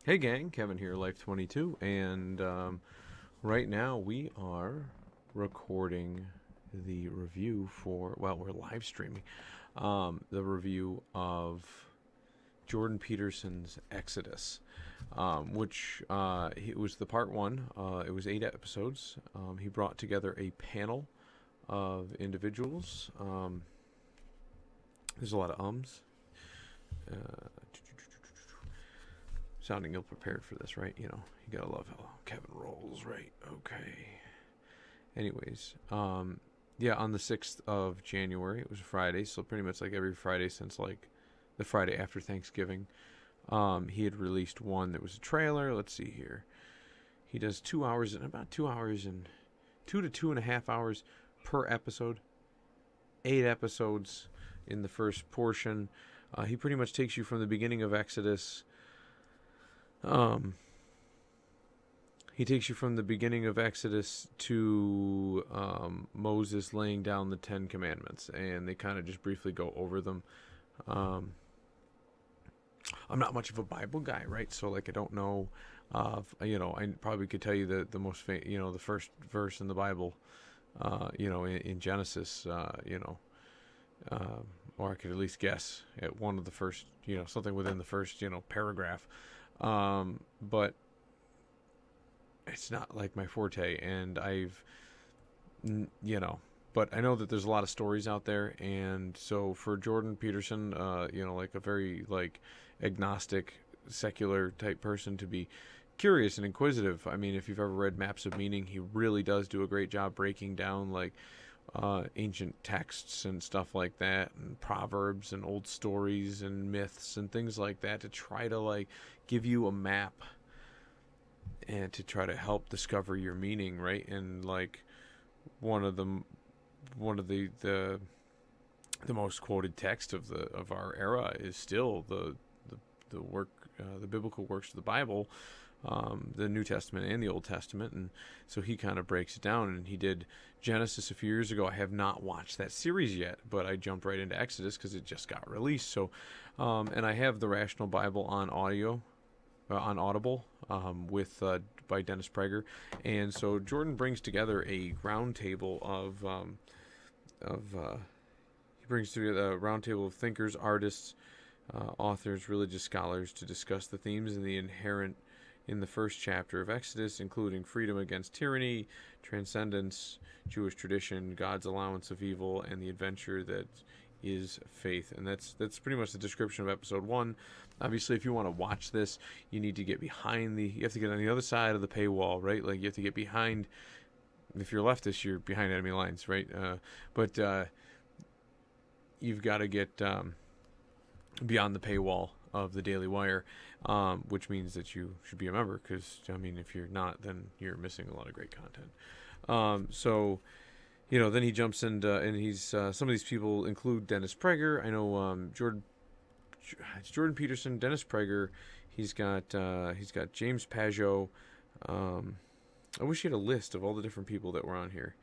Hey gang, Kevin here, Life22, and right now we are recording the review we're live streaming the review of Jordan Peterson's Exodus, which it was the part one. It was 8 episodes. He brought together a panel of individuals. There's a lot of ums. Uh, Sounding ill prepared for this, right? You gotta love how Kevin rolls, right? Okay. Anyways, yeah, on the 6th of January, it was a Friday, so pretty much like every Friday since like the Friday after Thanksgiving, he had released one that was a trailer. Let's see here. He does 2 hours and about 2 hours and 2 to 2.5 hours per episode. 8 episodes in the first portion. He pretty much takes you from the beginning of Exodus. He takes you from the beginning of Exodus to Moses laying down the 10 Commandments, and they kind of just briefly go over them. I'm not much of a Bible guy, right? So like I don't know, I probably could tell you the most, the first verse in the Bible, in Genesis, or I could at least guess at one of the first, something within the first, paragraph. But it's not like my forte, and but I know that there's a lot of stories out there, and so for Jordan Peterson, like a very like agnostic, secular type person to be curious and inquisitive. I mean, if you've ever read Maps of Meaning, he really does do a great job breaking down like ancient texts and stuff like that, and proverbs and old stories and myths and things like that, to try to like give you a map and to try to help discover your meaning, right? And like one of the most quoted text of our era is still the work, the biblical works of the Bible, the New Testament and the Old Testament. And so he kind of breaks it down, and he did Genesis a few years ago. I have not watched that series yet, but I jumped right into Exodus because it just got released. So and I have the Rational Bible on audio, on Audible, by Dennis Prager. And so Jordan brings together a roundtable he brings together a roundtable of thinkers, artists, authors, religious scholars, to discuss the themes and the inherent in the first chapter of Exodus, including freedom against tyranny, transcendence, Jewish tradition, God's allowance of evil, and the adventure that is faith. And that's pretty much the description of episode 1. Obviously, if you want to watch this, you need to get behind you have to get on the other side of the paywall, right? Like, you have to get behind, if you're leftist, you're behind enemy lines, right? But you've got to get beyond the paywall of the Daily Wire, which means that you should be a member, because, I mean, if you're not, then you're missing a lot of great content. So, then he jumps into, and he's, some of these people include Dennis Prager. I know it's Jordan Peterson, Dennis Prager. He's got James Pajot. I wish he had a list of all the different people that were on here.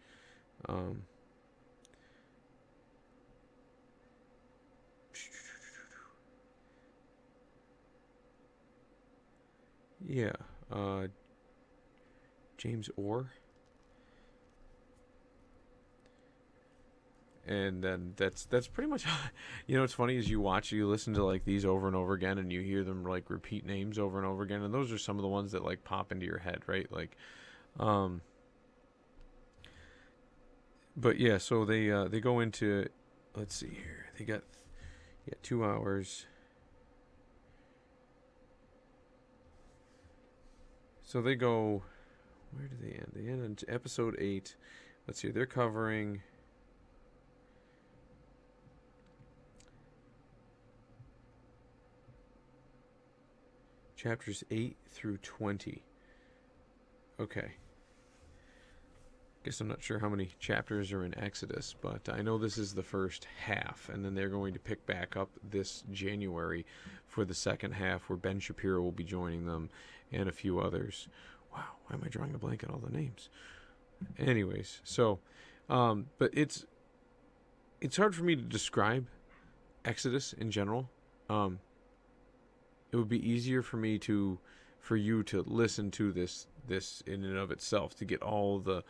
Yeah, James Orr. And then that's pretty much it's funny, as you listen to like these over and over again, and you hear them like repeat names over and over again, and those are some of the ones that like pop into your head, right? Like but yeah, so they go into, let's see here, they got 2 hours. So they go, where do they end? They end in episode 8. Let's see, they're covering chapters 8 through 20. Okay. Guess I'm not sure how many chapters are in Exodus, but I know this is the first half, and then they're going to pick back up this January for the second half, where Ben Shapiro will be joining them and a few others. Wow, why am I drawing a blank on all the names? Anyways, so, but it's hard for me to describe Exodus in general. It would be easier for me to for you to listen to this in and of itself, to get all the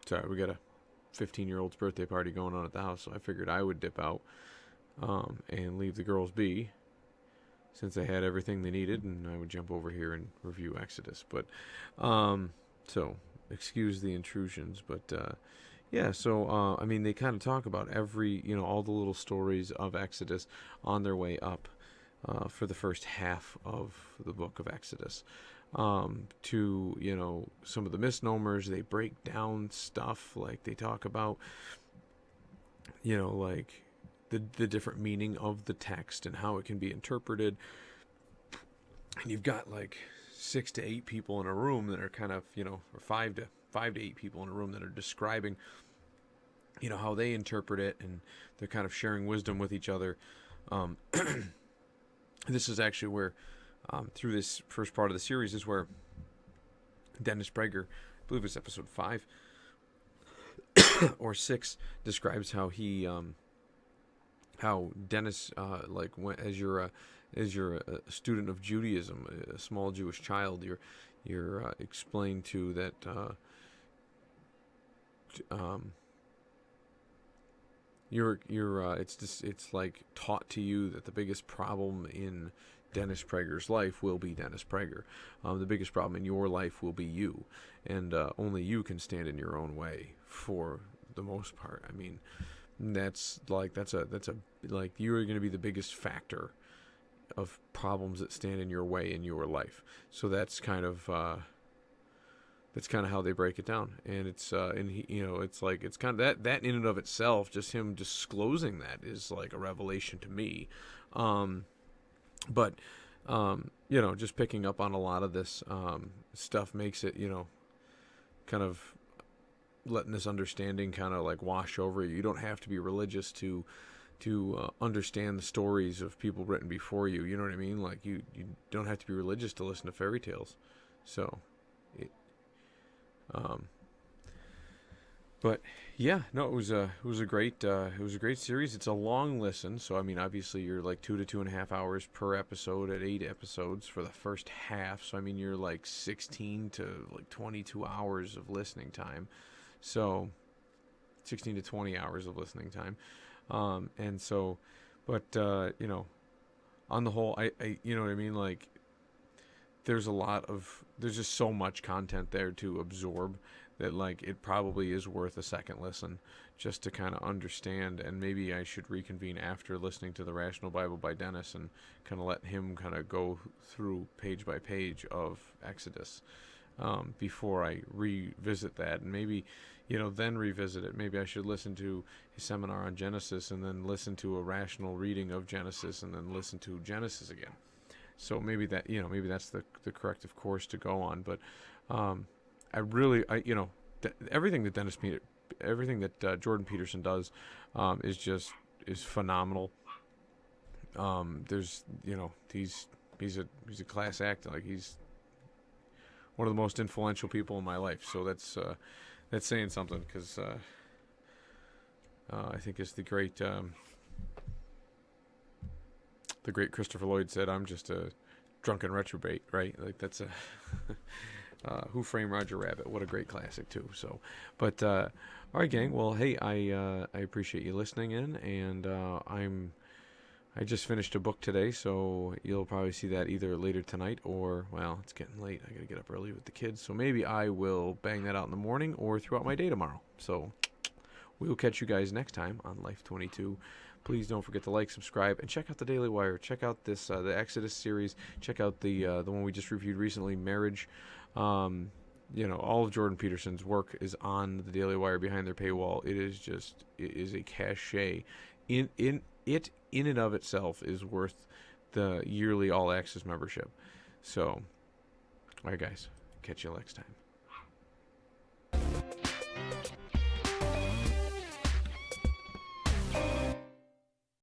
sorry, we got a 15-year-old's birthday party going on at the house, so I figured I would dip out and leave the girls be, since they had everything they needed, and I would jump over here and review Exodus. But so excuse the intrusions, but yeah, so I mean, they kind of talk about every, all the little stories of Exodus on their way up for the first half of the book of Exodus. To some of the misnomers, they break down stuff, like they talk about like the different meaning of the text and how it can be interpreted. And you've got like 6 to 8 people in a room that are kind of, or 5 to 8 people in a room that are describing how they interpret it, and they're kind of sharing wisdom with each other. This is actually where through this first part of the series is where Dennis Prager, I believe it's episode 5 or 6, describes how he how Dennis as you're a student of Judaism, a small Jewish child, you're explained to that it's like taught to you that the biggest problem in Dennis Prager's life will be Dennis Prager. The biggest problem in your life will be you, and only you can stand in your own way for the most part. I mean, that's like you're going to be the biggest factor of problems that stand in your way in your life. So that's kind of how they break it down, and it's it's like, it's kind of that in and of itself, just him disclosing that is like a revelation to me. But just picking up on a lot of this stuff makes it, kind of letting this understanding kind of like wash over you. You don't have to be religious to understand the stories of people written before you. You know what I mean? Like you don't have to be religious to listen to fairy tales. So, but yeah, no, it was a great series. It's a long listen, so I mean, obviously you're like 2 to 2.5 hours per episode at 8 episodes for the first half. So I mean, you're like 16 to like 22 hours of listening time. So 16 to 20 hours of listening time. And so, but on the whole, I you know what I mean? Like, there's just so much content there to absorb that like it probably is worth a second listen just to kind of understand. And maybe I should reconvene after listening to the Rational Bible by Dennis and kind of let him kind of go through page by page of Exodus before I revisit that, and maybe then revisit it. Maybe I should listen to his seminar on Genesis, and then listen to a rational reading of Genesis, and then listen to Genesis again. So maybe that's the corrective course to go on. But everything that Jordan Peterson does is phenomenal. There's he's a class act. Like, he's one of the most influential people in my life. So that's saying something, because I think, as the great Christopher Lloyd said, I'm just a drunken reprobate, right? Like, that's a Who Framed Roger Rabbit? What a great classic too. So, but all right, gang. Well, hey, I appreciate you listening in, and I just finished a book today, so you'll probably see that either later tonight or, well, it's getting late. I got to get up early with the kids, so maybe I will bang that out in the morning or throughout my day tomorrow. So we'll catch you guys next time on Life22. Please don't forget to like, subscribe, and check out the Daily Wire. Check out this the Exodus series. Check out the one we just reviewed recently, Marriage. All of Jordan Peterson's work is on the Daily Wire behind their paywall. It is a cachet. In and of itself is worth the yearly all access membership. So, all right, guys, catch you next time.